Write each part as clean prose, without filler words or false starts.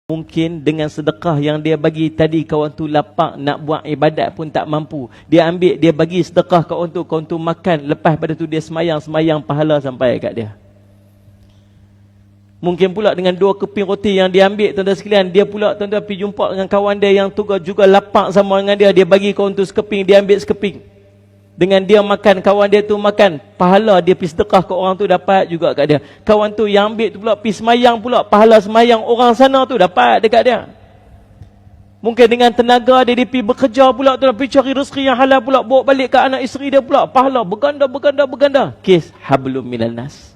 Mungkin dengan sedekah yang dia bagi tadi, kawan tu lapar nak buat ibadat pun tak mampu. Dia ambil, dia bagi sedekah kawan tu makan. Lepas pada tu dia semayang pahala sampai kat dia. Mungkin pula dengan 2 keping roti yang dia ambil, tuan-tuan sekalian, dia pula tuan-tuan pergi jumpa dengan kawan dia yang juga lapar sama dengan dia. Dia bagi kawan tu sekeping, dia ambil sekeping. Dengan dia makan, kawan dia tu makan, pahala dia pergi sedekah ke orang tu dapat juga kat dia. Kawan tu yang ambil tu pula pergi semayang pula, pahala semayang orang sana tu dapat dekat dia. Mungkin dengan tenaga dia pergi bekerja pula tu, pergi cari rezeki yang halal pula, bawa balik ke anak isteri dia pula, pahala berganda. Kes hablum minan nas.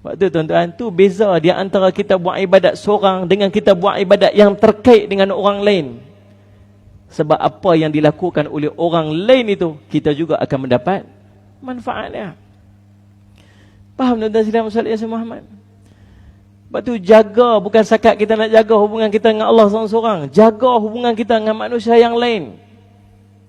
Waktu tuan-tuan, tu beza dia antara kita buat ibadat seorang dengan kita buat ibadat yang terkait dengan orang lain. Sebab apa yang dilakukan oleh orang lain itu, kita juga akan mendapat manfaatnya. Faham tuan-tuan sekalian Rasulullah Muhammad? Sebab tu jaga, bukan sakat kita nak jaga hubungan kita dengan Allah seorang-seorang. Jaga hubungan kita dengan manusia yang lain.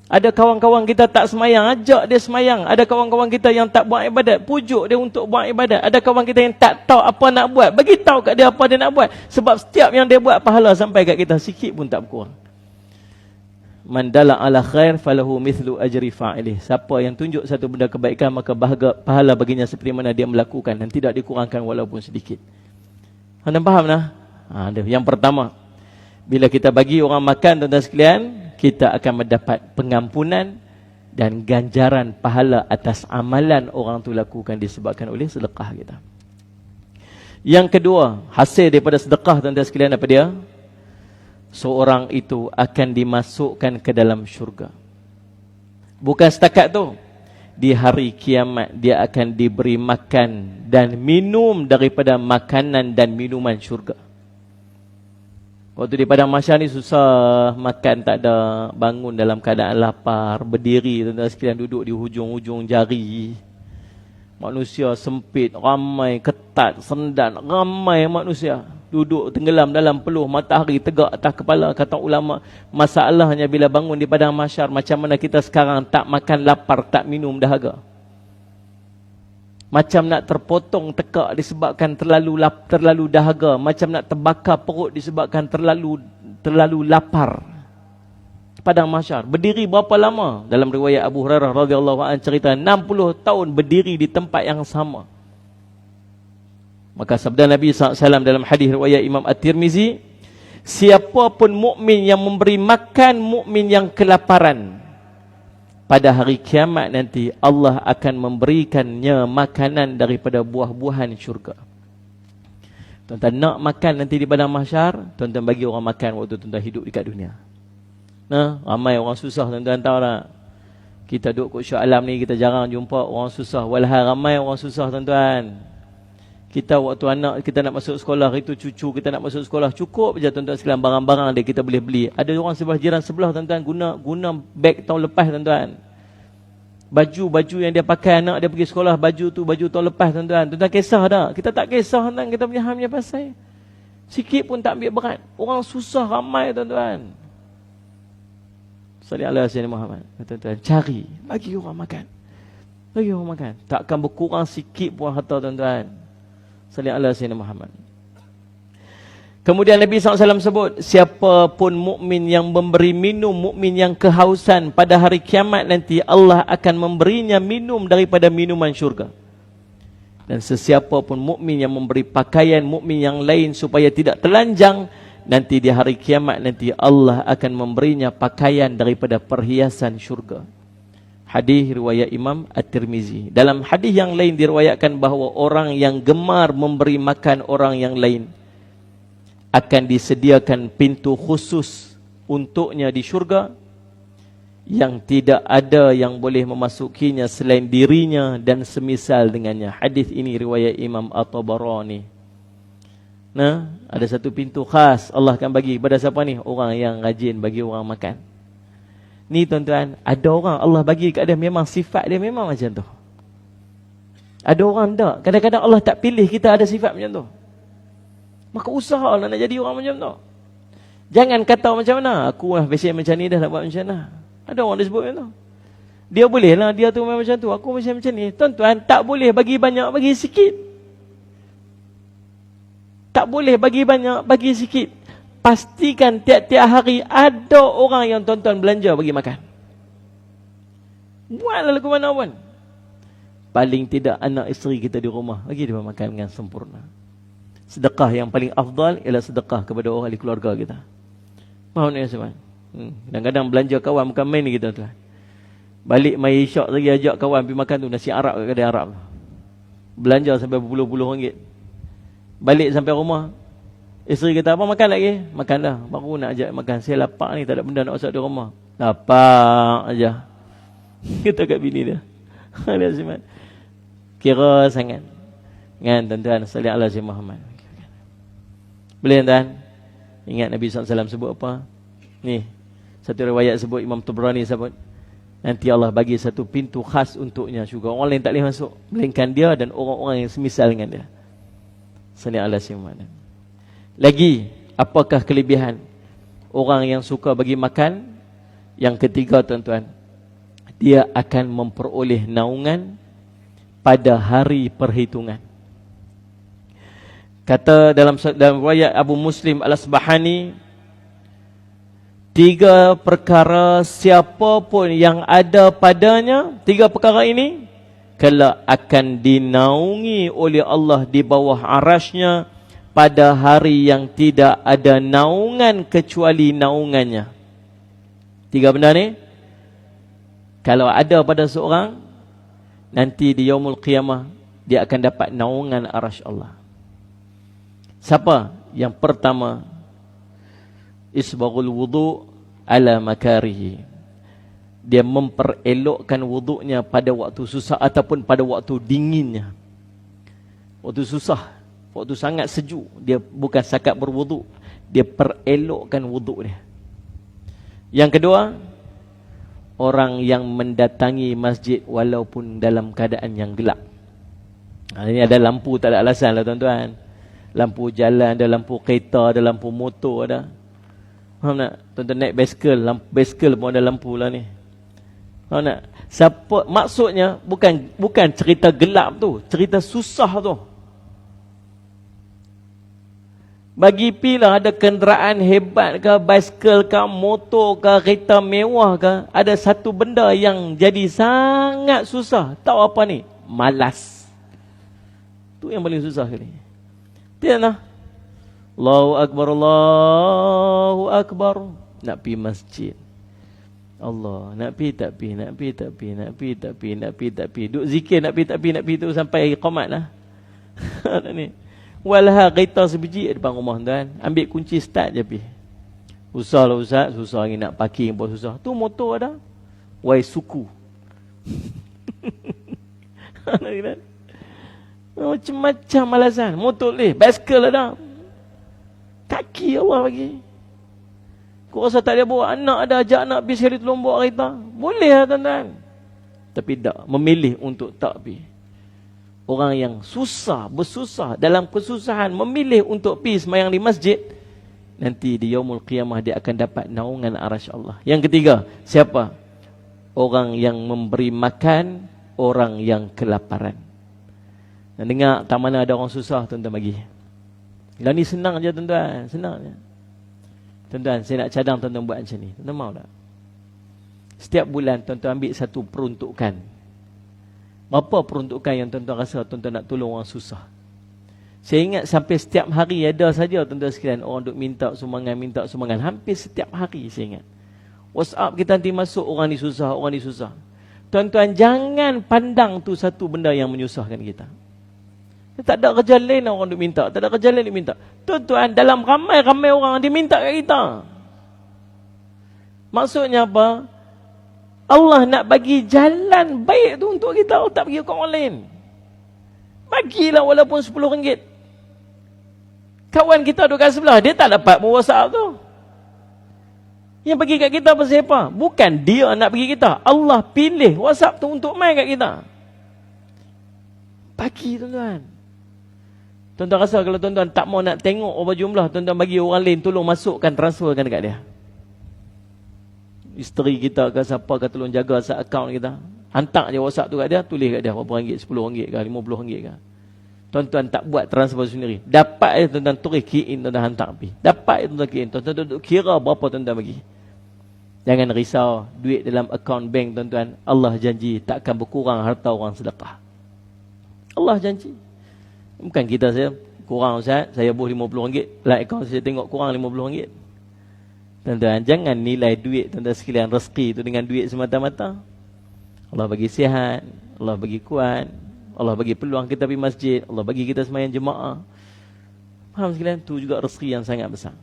Ada kawan-kawan kita tak semayang, ajak dia semayang. Ada kawan-kawan kita yang tak buat ibadat, pujuk dia untuk buat ibadat. Ada kawan kita yang tak tahu apa nak buat, bagi tahu kat dia apa dia nak buat. Sebab setiap yang dia buat, pahala sampai kat kita, sikit pun tak berkurang. Man dala ala khair falahu mithlu ajri fa'ilih. Siapa yang tunjuk satu benda kebaikan, maka pahala baginya seperti mana dia melakukan, dan tidak dikurangkan walaupun sedikit. Anda faham nah? Yang pertama, bila kita bagi orang makan, tuan-tuan sekalian, kita akan mendapat pengampunan dan ganjaran pahala atas amalan orang tu lakukan disebabkan oleh sedekah kita. Yang kedua, hasil daripada sedekah, tuan-tuan sekalian, apa dia? Seorang itu akan dimasukkan ke dalam syurga. Bukan setakat tu, di hari kiamat dia akan diberi makan dan minum daripada makanan dan minuman syurga. Waktu di padang mahsyar ni susah makan, tak ada, bangun dalam keadaan lapar, berdiri tuan-tuan sekalian, duduk di hujung-hujung jari. Manusia sempit, ramai, ketat, sendan, ramai manusia. Duduk tenggelam dalam peluh, matahari tegak atas kepala. Kata ulama, masalahnya bila bangun di padang mahsyar, macam mana kita sekarang tak makan, lapar, tak minum, dahaga. Macam nak terpotong tekak disebabkan terlalu dahaga. Macam nak terbakar perut disebabkan terlalu lapar. Padang mahsyar. Berdiri berapa lama? Dalam riwayat Abu Hurairah radhiyallahu anhu cerita 60 tahun berdiri di tempat yang sama. Maka sabda Nabi SAW dalam hadis riwayat Imam At-Tirmizi, siapa pun mukmin yang memberi makan mukmin yang kelaparan, pada hari kiamat nanti Allah akan memberikannya makanan daripada buah-buahan syurga. Tuan-tuan nak makan nanti di padang mahsyar, tuan-tuan bagi orang makan waktu tuan-tuan hidup dekat dunia. Nah, ramai orang susah, tuan-tuan tahu tak? Kita duduk kat syurga alam ni, kita jarang jumpa orang susah. Walhal ramai orang susah, tuan-tuan. Kita waktu anak kita nak masuk sekolah, itu cucu kita nak masuk sekolah, cukup je tuan-tuan sekalian barang-barang dia kita boleh beli. Ada orang sebelah jiran sebelah, tuan-tuan, guna beg tahun lepas, tuan-tuan. Baju yang dia pakai anak dia pergi sekolah, baju tahun lepas, tuan-tuan. Tuan-tuan kisah tak? Kita tak kisah, tuan-tuan, kita punya hamnya pasal. Sikit pun tak ambil berat. Orang susah ramai, tuan-tuan. Sallallahu alaihi wasallam Muhammad. Tuan-tuan, cari, bagi orang makan. Bagi orang makan. Takkan berkurang sikit pun harta, tuan-tuan. Sallallahu alaihi wasallam Muhammad. Kemudian Nabi SAW sebut, siapa pun mukmin yang memberi minum mukmin yang kehausan, pada hari kiamat nanti Allah akan memberinya minum daripada minuman syurga. Dan sesiapa pun mukmin yang memberi pakaian mukmin yang lain supaya tidak telanjang, nanti di hari kiamat nanti Allah akan memberinya pakaian daripada perhiasan syurga. Hadis riwayat Imam At-Tirmizi. Dalam hadis yang lain diriwayatkan bahawa orang yang gemar memberi makan orang yang lain akan disediakan pintu khusus untuknya di syurga yang tidak ada yang boleh memasukinya selain dirinya dan semisal dengannya. Hadis ini riwayat Imam At-Tabarani. Nah, ada satu pintu khas Allah akan bagi pada siapa ni? Orang yang rajin bagi orang makan. Ni tuan-tuan, ada orang Allah bagi kat dia memang sifat dia memang macam tu. Ada orang tak. Kadang-kadang Allah tak pilih kita ada sifat macam tu. Maka usahalah nak jadi orang macam tu. Jangan kata macam mana, aku lah biasa macam ni dah nak buat macam mana. Ada orang dia sebut macam tu. Dia boleh lah, dia tu memang macam tu, aku macam ni. Tuan-tuan, tak boleh bagi banyak, bagi sikit. Tak boleh bagi banyak, bagi sikit. Pastikan tiap-tiap hari ada orang yang tuan-tuan belanja bagi makan. Buatlah lagu mana pun. Paling tidak anak isteri kita di rumah, bagi dia makan dengan sempurna. Sedekah yang paling afdal ialah sedekah kepada orang ahli keluarga kita. Faham ni Tuan? Kadang-kadang belanja kawan bukan main ni kita tuan. Balik mai isyak lagi ajak kawan pergi makan tu nasi Arab kat kedai Arab. Belanja sampai berpuluh-puluh ringgit. Balik sampai rumah, isteri kata, apa makan lagi? Makan dah. Baru nak ajak makan. Saya lapar ni, tak ada benda nak masak di rumah. Lapar aja. Kita kat bini dia. Kira sangat. Kan tuan-tuan, salih ala si Muhammad. Boleh tuan? Ingat Nabi SAW sebut apa? Ni, satu riwayat sebut, Imam Tabrani sebut, nanti Allah bagi satu pintu khas untuknya syurga. Orang lain tak boleh masuk, melainkan dia dan orang-orang yang semisal dengan dia. Salih ala si Muhammad. Lagi, apakah kelebihan orang yang suka bagi makan? Yang ketiga tuan-tuan, dia akan memperoleh naungan pada hari perhitungan. Kata dalam riwayat Abu Muslim Al-Asbahani, 3 perkara siapa pun yang ada padanya, 3 perkara ini kelak akan dinaungi oleh Allah di bawah arasy-Nya pada hari yang tidak ada naungan kecuali naungannya. 3 benda ni kalau ada pada seorang, nanti di yaumul qiyamah dia akan dapat naungan arasy Allah. Siapa? Yang pertama, isbaghul wudu ala makarihi. Dia memperelokkan wuduknya pada waktu susah ataupun pada waktu dinginnya. Waktu susah, waktu sangat sejuk, dia bukan sakat berwuduk, dia perelokkan wuduk dia. Yang kedua, orang yang mendatangi masjid walaupun dalam keadaan yang gelap. Ini ada lampu, tak ada alasan lah tuan-tuan. Lampu jalan, ada lampu kereta, ada lampu motor, ada. Faham tak? Tuan-tuan naik basikal, basikal pun ada lampu lah ni. Faham tak? Siapa, maksudnya bukan cerita gelap tu, cerita susah tu. Bagi pilah ada kenderaan hebat ke, basikal ke, motor ke, kereta mewah ke, ada satu benda yang jadi sangat susah. Tahu apa ni? Malas. Tu yang paling susah kali. Dia nak Allahu Akbar, Allahu Akbar, nak pergi masjid. Allah, nak pergi tak pergi, nak pergi tak pergi, nak pergi tak pergi, nak pergi tak pergi. Duk zikir nak pergi tak pergi, nak pergi tu sampai qamat lah. Ni. Walha kereta sebiji depan rumah tuan. Ambil kunci start je pergi. Susah lah Ustaz, susah lagi nak parking pun susah. Tu motor ada. Wai suku. Macam-macam alasan. Motor boleh, basikal ada. Kaki Allah bagi. Kau rasa tak dia bawa anak, ada ajak anak pergi sekali tolong bawa kereta. Boleh lah tuan-tuan. Tapi tak, memilih untuk tak pergi. Orang yang susah, bersusah, dalam kesusahan, memilih untuk pergi sembahyang di masjid, nanti di yaumul qiyamah dia akan dapat naungan arasy Allah. Yang ketiga, siapa? Orang yang memberi makan orang yang kelaparan. Dan dengar tak mana ada orang susah tuan-tuan bagi. Yang ni senang je tuan-tuan, senang je. Tuan-tuan, saya nak cadang tuan-tuan buat macam ni. Tuan-tuan mau tak? Setiap bulan tuan-tuan ambil satu peruntukan. Berapa peruntukan yang tuan-tuan rasa tuan-tuan nak tolong orang susah? Saya ingat sampai setiap hari ada saja tuan-tuan sekalian orang duk minta sumbangan. Hampir setiap hari saya ingat. WhatsApp kita nanti masuk, orang ni susah, orang ni susah. Tuan-tuan jangan pandang tu satu benda yang menyusahkan kita. Tak ada kerja lain orang duk minta, tak ada kerja lain duk minta. Tuan-tuan, dalam ramai-ramai orang dia minta kat kita. Maksudnya apa? Allah nak bagi jalan baik tu untuk kita, tak bagi kat orang lain. Bagilah walaupun RM10. Kawan kita duduk kat sebelah, dia tak dapat WhatsApp tu. Yang bagi kat kita pasal apa? Bukan dia nak bagi kita. Allah pilih WhatsApp tu untuk main kat kita. Bagi tuan-tuan. Tuan-tuan rasa kalau tuan-tuan tak mau nak tengok berapa jumlah, tuan-tuan bagi orang lain, tolong masukkan, transferkan dekat dia. Isteri kita ke siapa ke tolong jaga akaun kita. Hantar je WhatsApp tu kat dia, tulis kat dia berapa ringgit, RM10 ke, RM50 ke. Tuan-tuan tak buat transfer sendiri. Dapat tuan-tuan tulis key-in, tuan-tuan hantar pergi. Dapat tuan-tuan key-in, tuan-tuan duduk kira berapa tuan-tuan bagi. Jangan risau, duit dalam akaun bank tuan-tuan, Allah janji takkan berkurang harta orang sedekah. Allah janji. Bukan kita saya kurang Ustaz, saya buh RM50, lah akaun saya tengok kurang RM50. Tuan-tuan, jangan nilai duit tuan-tuan sekalian, rezeki itu dengan duit semata-mata. Allah bagi sihat, Allah bagi kuat, Allah bagi peluang kita pergi masjid, Allah bagi kita sembahyang jemaah. Faham sekalian? Itu juga rezeki yang sangat besar.